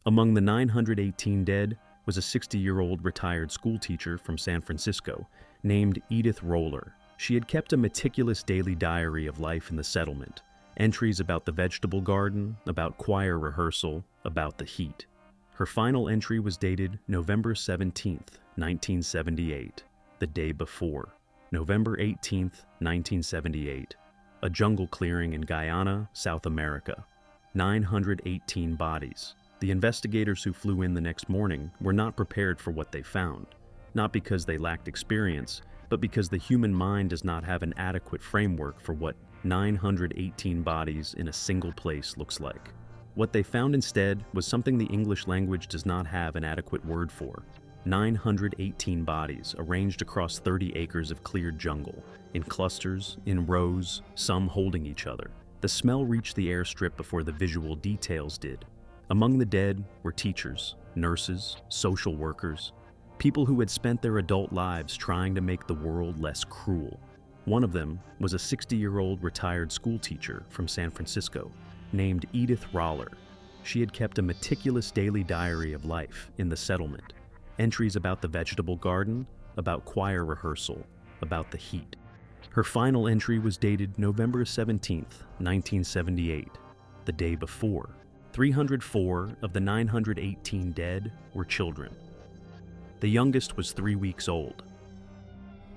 Among the 918 dead was a 60-year-old retired schoolteacher from San Francisco named Edith Roller. She had kept a meticulous daily diary of life in the settlement, entries about the vegetable garden, about choir rehearsal, about the heat. Her final entry was dated November 17, 1978, the day before. November 18, 1978, a jungle clearing in Guyana, South America. 918 bodies. The investigators who flew in the next morning were not prepared for what they found, not because they lacked experience, but because the human mind does not have an adequate framework for what 918 bodies in a single place looks like. What they found instead was something the English language does not have an adequate word for. 918 bodies arranged across 30 acres of cleared jungle, in clusters, in rows, some holding each other. The smell reached the airstrip before the visual details did. Among the dead were teachers, nurses, social workers, people who had spent their adult lives trying to make the world less cruel. One of them was a 60-year-old retired schoolteacher from San Francisco named Edith Roller. She had kept a meticulous daily diary of life in the settlement, entries about the vegetable garden, about choir rehearsal, about the heat. Her final entry was dated November 17, 1978, the day before. 304 of the 918 dead were children. The youngest was 3 weeks old.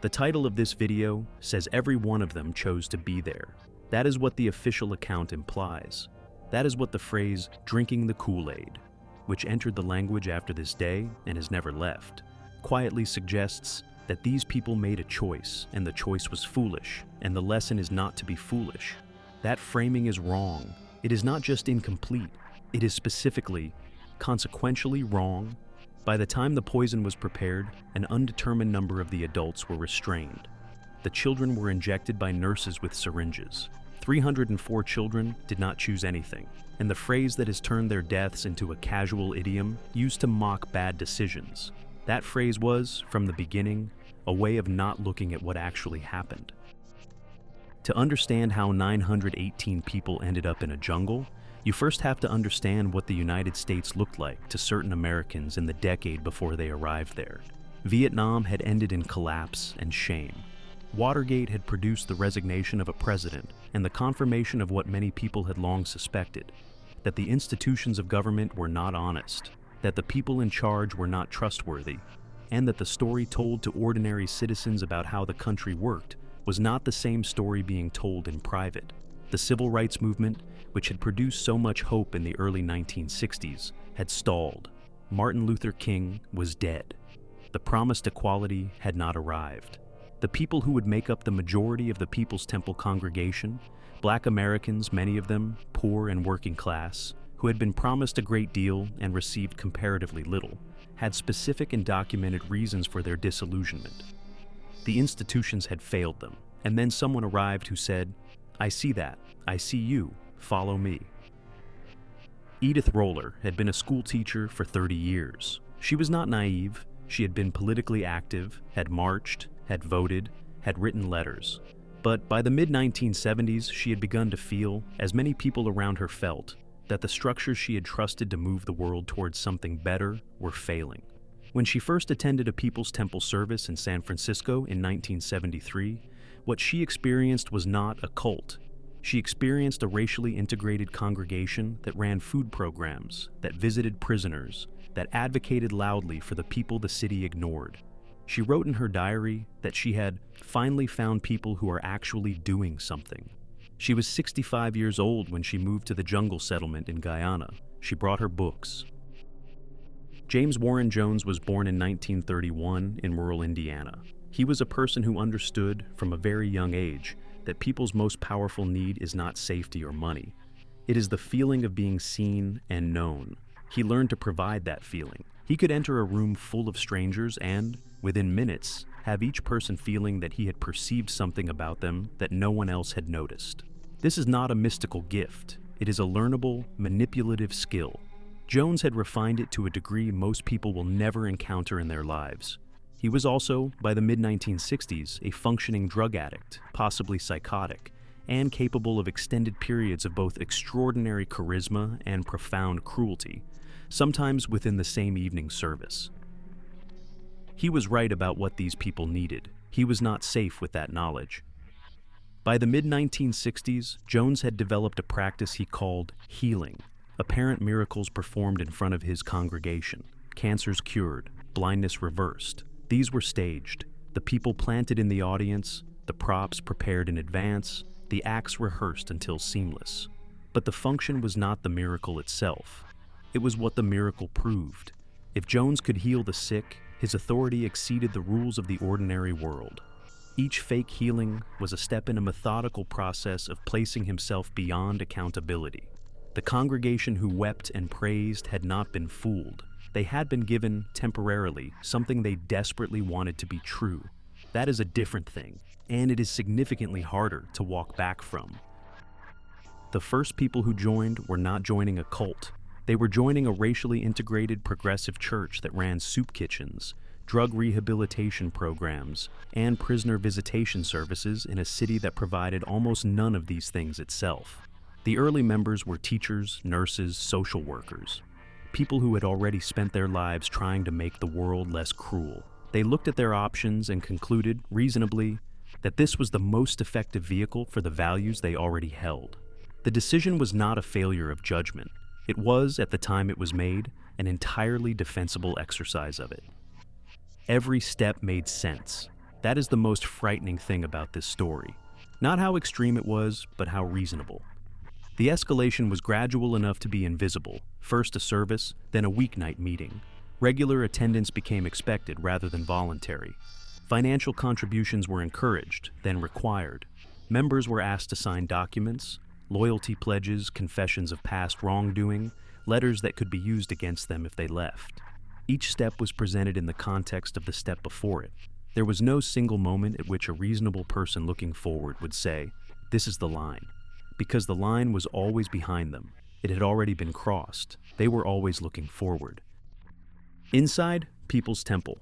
The title of this video says every one of them chose to be there. That is what the official account implies. That is what the phrase "drinking the Kool-Aid," which entered the language after this day and has never left, quietly suggests that these people made a choice, and the choice was foolish, and the lesson is not to be foolish. That framing is wrong. It is not just incomplete, it is specifically, consequentially wrong. By the time the poison was prepared, an undetermined number of the adults were restrained. The children were injected by nurses with syringes. 304 children did not choose anything, and the phrase that has turned their deaths into a casual idiom used to mock bad decisions. That phrase was, from the beginning, a way of not looking at what actually happened. To understand how 918 people ended up in a jungle, you first have to understand what the United States looked like to certain Americans in the decade before they arrived there. Vietnam had ended in collapse and shame. Watergate had produced the resignation of a president and the confirmation of what many people had long suspected, that the institutions of government were not honest, that the people in charge were not trustworthy, and that the story told to ordinary citizens about how the country worked was not the same story being told in private. The civil rights movement, which had produced so much hope in the early 1960s, had stalled. Martin Luther King was dead. The promised equality had not arrived. The people who would make up the majority of the People's Temple congregation, Black Americans, many of them poor and working class, who had been promised a great deal and received comparatively little, had specific and documented reasons for their disillusionment. The institutions had failed them, and then someone arrived who said, "I see that. I see you. Follow me." Edith Roller had been a school teacher for 30 years. She was not naive. She had been politically active, had marched, had voted, had written letters. But by the mid-1970s, she had begun to feel, as many people around her felt, that the structures she had trusted to move the world towards something better were failing. When she first attended a People's Temple service in San Francisco in 1973, what she experienced was not a cult. She experienced a racially integrated congregation that ran food programs, that visited prisoners, that advocated loudly for the people the city ignored. She wrote in her diary that she had finally found people who are actually doing something. She was 65 years old when she moved to the jungle settlement in Guyana. She brought her books. James Warren Jones was born in 1931 in rural Indiana. He was a person who understood from a very young age that people's most powerful need is not safety or money. It is the feeling of being seen and known. He learned to provide that feeling. He could enter a room full of strangers and, within minutes, have each person feeling that he had perceived something about them that no one else had noticed. This is not a mystical gift. It is a learnable, manipulative skill. Jones had refined it to a degree most people will never encounter in their lives. He was also, by the mid-1960s, a functioning drug addict, possibly psychotic, and capable of extended periods of both extraordinary charisma and profound cruelty. sometimes within the same evening service. He was right about what these people needed. He was not safe with that knowledge. By the mid-1960s, Jones had developed a practice he called healing, apparent miracles performed in front of his congregation, cancers cured, blindness reversed. These were staged, the people planted in the audience, the props prepared in advance, the acts rehearsed until seamless. But the function was not the miracle itself. It was what the miracle proved. If Jones could heal the sick, his authority exceeded the rules of the ordinary world. Each fake healing was a step in a methodical process of placing himself beyond accountability. The congregation who wept and praised had not been fooled. They had been given, temporarily, something they desperately wanted to be true. That is a different thing, and it is significantly harder to walk back from. The first people who joined were not joining a cult. They were joining a racially integrated progressive church that ran soup kitchens, drug rehabilitation programs, and prisoner visitation services in a city that provided almost none of these things itself. The early members were teachers, nurses, social workers, people who had already spent their lives trying to make the world less cruel. They looked at their options and concluded, reasonably, that this was the most effective vehicle for the values they already held. The decision was not a failure of judgment. It was, at the time it was made, an entirely defensible exercise of it. Every step made sense. That is the most frightening thing about this story. Not how extreme it was, but how reasonable. The escalation was gradual enough to be invisible. First a service, then a weeknight meeting. Regular attendance became expected rather than voluntary. Financial contributions were encouraged, then required. Members were asked to sign documents, loyalty pledges, confessions of past wrongdoing, letters that could be used against them if they left. Each step was presented in the context of the step before it. There was no single moment at which a reasonable person looking forward would say, "This is the line," because the line was always behind them. It had already been crossed. They were always looking forward. Inside, People's Temple.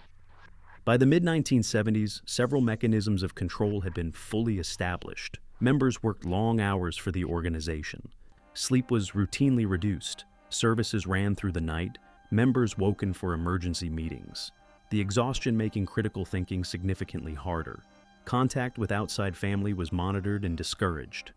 By the mid-1970s, several mechanisms of control had been fully established. Members worked long hours for the organization. Sleep was routinely reduced. Services ran through the night. Members woken for emergency meetings. The exhaustion making critical thinking significantly harder. Contact with outside family was monitored and discouraged.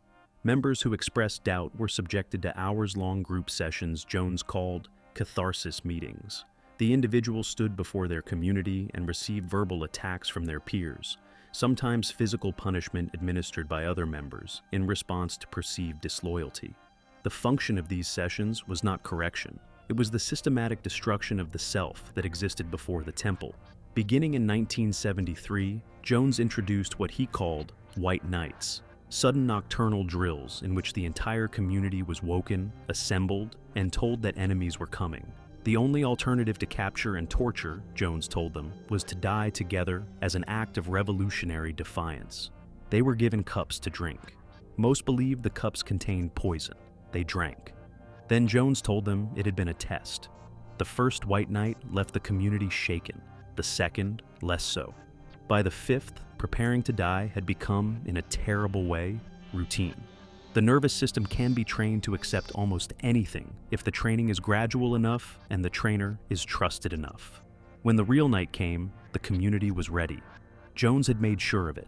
Members who expressed doubt were subjected to hours-long group sessions Jones called catharsis meetings. The individuals stood before their community and received verbal attacks from their peers, sometimes physical punishment administered by other members in response to perceived disloyalty. The function of these sessions was not correction. It was the systematic destruction of the self that existed before the temple. Beginning in 1973, Jones introduced what he called White Nights, sudden nocturnal drills in which the entire community was woken, assembled, and told that enemies were coming. The only alternative to capture and torture, Jones told them, was to die together as an act of revolutionary defiance. They were given cups to drink. Most believed the cups contained poison. They drank. Then Jones told them it had been a test. The first White Night left the community shaken, the second less so. By the fifth, preparing to die had become, in a terrible way, routine. The nervous system can be trained to accept almost anything if the training is gradual enough and the trainer is trusted enough. When the real night came, the community was ready. Jones had made sure of it.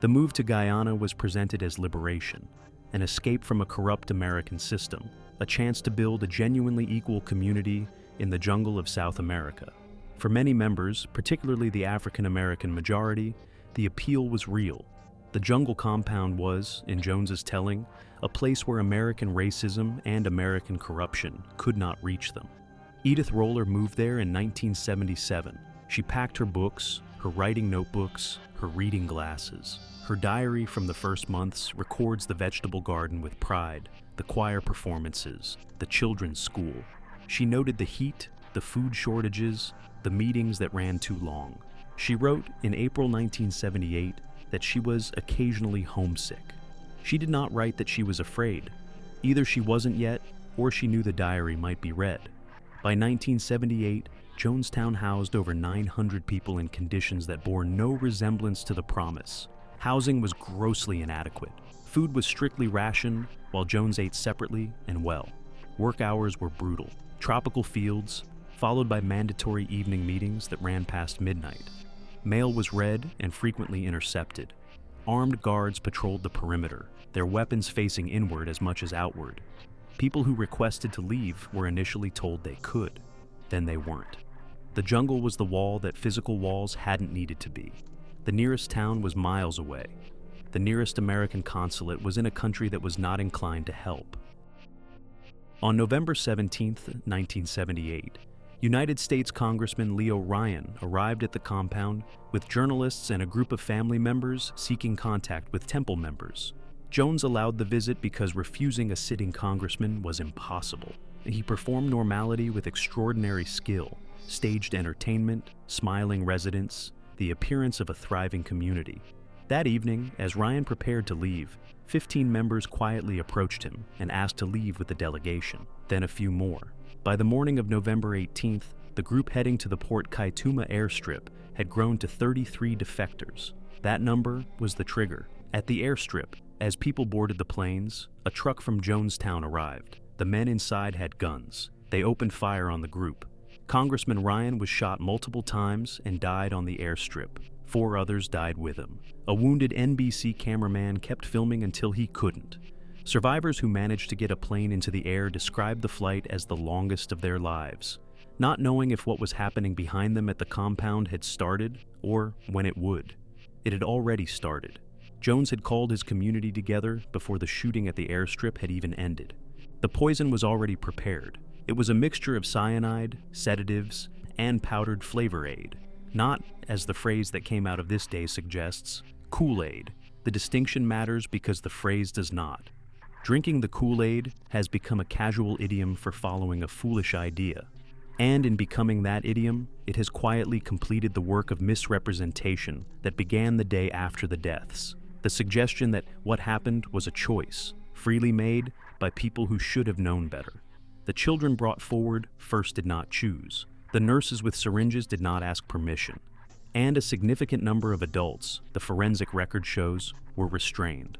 The move to Guyana was presented as liberation, an escape from a corrupt American system, a chance to build a genuinely equal community in the jungle of South America. For many members, particularly the African American majority, the appeal was real. The jungle compound was, in Jones's telling, a place where American racism and American corruption could not reach them. Edith Roller moved there in 1977. She packed her books, her writing notebooks, her reading glasses. Her diary from the first months records the vegetable garden with pride, the choir performances, the children's school. She noted the heat, the food shortages, the meetings that ran too long. She wrote in April 1978 that she was occasionally homesick. She did not write that she was afraid. Either she wasn't yet, or she knew the diary might be read. By 1978, Jonestown housed over 900 people in conditions that bore no resemblance to the promise. Housing was grossly inadequate. Food was strictly rationed, while Jones ate separately and well. Work hours were brutal. tropical fields, followed by mandatory evening meetings that ran past midnight. Mail was read and frequently intercepted. Armed guards patrolled the perimeter, their weapons facing inward as much as outward. People who requested to leave were initially told they could, then they weren't. The jungle was the wall that physical walls hadn't needed to be. The nearest town was miles away. The nearest American consulate was in a country that was not inclined to help. On November 17, 1978, United States Congressman Leo Ryan arrived at the compound with journalists and a group of family members seeking contact with temple members. Jones allowed the visit because refusing a sitting congressman was impossible. He performed normality with extraordinary skill, staged entertainment, smiling residents, the appearance of a thriving community. That evening, as Ryan prepared to leave, 15 members quietly approached him and asked to leave with the delegation, then a few more. By the morning of November 18th, the group heading to the Port Kaituma airstrip had grown to 33 defectors. That number was the trigger. At the airstrip, as people boarded the planes, a truck from Jonestown arrived. The men inside had guns. They opened fire on the group. Congressman Ryan was shot multiple times and died on the airstrip. 4 others died with him. A wounded NBC cameraman kept filming until he couldn't. Survivors who managed to get a plane into the air described the flight as the longest of their lives, not knowing if what was happening behind them at the compound had started or when it would. It had already started. Jones had called his community together before the shooting at the airstrip had even ended. The poison was already prepared. It was a mixture of cyanide, sedatives, and powdered flavor aid. Not, as the phrase that came out of this day suggests, Kool-Aid. The distinction matters because the phrase does not. Drinking the Kool-Aid has become a casual idiom for following a foolish idea. And in becoming that idiom, it has quietly completed the work of misrepresentation that began the day after the deaths. The suggestion that what happened was a choice, freely made by people who should have known better. The children brought forward first did not choose. The nurses with syringes did not ask permission. And a significant number of adults, the forensic record shows, were restrained.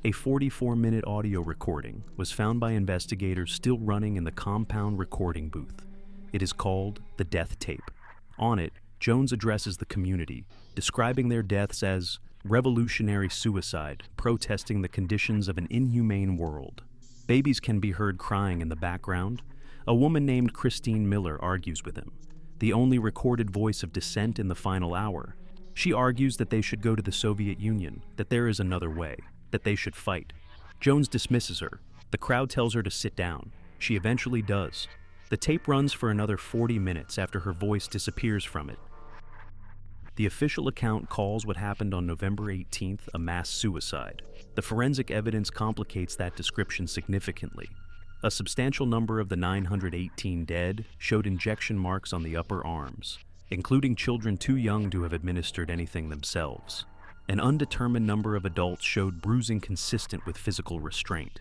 A 44-minute audio recording was found by investigators still running in the compound recording booth. It is called the death tape. On it, Jones addresses the community, describing their deaths as revolutionary suicide, protesting the conditions of an inhumane world. Babies can be heard crying in the background. A woman named Christine Miller argues with him, the only recorded voice of dissent in the final hour. She argues that they should go to the Soviet Union, that there is another way, that they should fight. Jones dismisses her. The crowd tells her to sit down. She eventually does. The tape runs for another 40 minutes after her voice disappears from it. The official account calls what happened on November 18th a mass suicide. The forensic evidence complicates that description significantly. A substantial number of the 918 dead showed injection marks on the upper arms, including children too young to have administered anything themselves. An undetermined number of adults showed bruising consistent with physical restraint.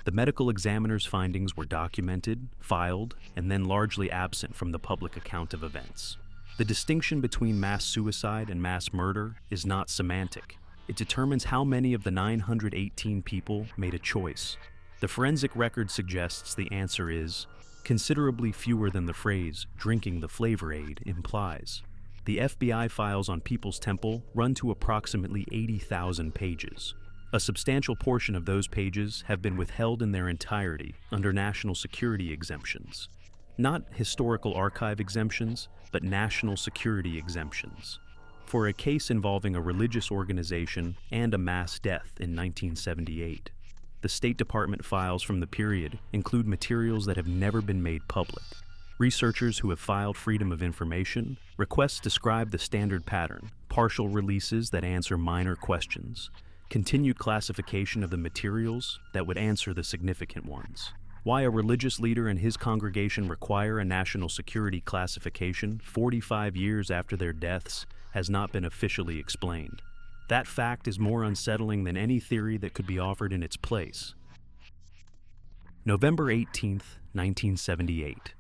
The medical examiner's findings were documented, filed, and then largely absent from the public account of events. The distinction between mass suicide and mass murder is not semantic. It determines how many of the 918 people made a choice. The forensic record suggests the answer is considerably fewer than the phrase "drinking the flavor aid" implies. The FBI files on People's Temple run to approximately 80,000 pages. A substantial portion of those pages have been withheld in their entirety under national security exemptions. Not historical archive exemptions, but national security exemptions. For a case involving a religious organization and a mass death in 1978. The State Department files from the period include materials that have never been made public. Researchers who have filed Freedom of Information requests describe the standard pattern, partial releases that answer minor questions, continued classification of the materials that would answer the significant ones. Why a religious leader and his congregation require a national security classification 45 years after their deaths has not been officially explained. That fact is more unsettling than any theory that could be offered in its place. November 18th, 1978.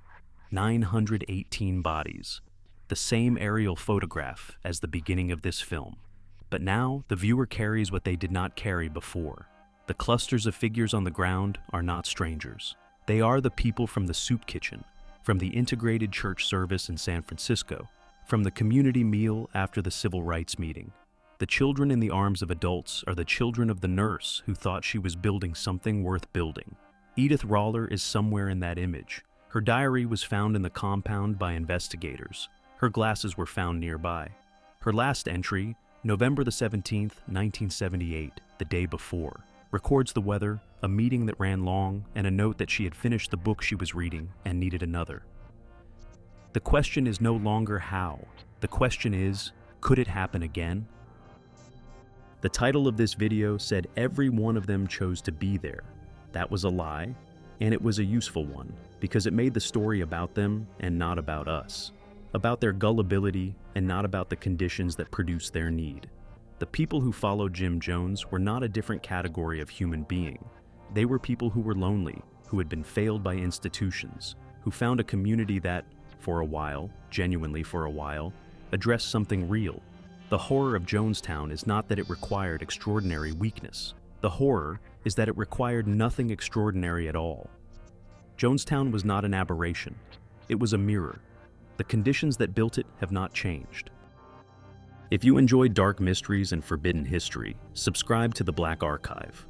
918 bodies. The same aerial photograph as the beginning of this film. But now, the viewer carries what they did not carry before. The clusters of figures on the ground are not strangers. They are the people from the soup kitchen, from the integrated church service in San Francisco, from the community meal after the civil rights meeting. The children in the arms of adults are the children of the nurse who thought she was building something worth building. Edith Roller is somewhere in that image. Her diary was found in the compound by investigators. Her glasses were found nearby. Her last entry, November the 17th, 1978, the day before, records the weather, a meeting that ran long, and a note that she had finished the book she was reading and needed another. The question is no longer how. The question is, could it happen again? The title of this video said every one of them chose to be there. That was a lie, and it was a useful one, because it made the story about them and not about us. About their gullibility and not about the conditions that produced their need. The people who followed Jim Jones were not a different category of human being. They were people who were lonely, who had been failed by institutions, who found a community that, for a while, genuinely for a while, addressed something real. The horror of Jonestown is not that it required extraordinary weakness. The horror is that it required nothing extraordinary at all. Jonestown was not an aberration. It was a mirror. The conditions that built it have not changed. If you enjoy dark mysteries and forbidden history, subscribe to the Black Archive.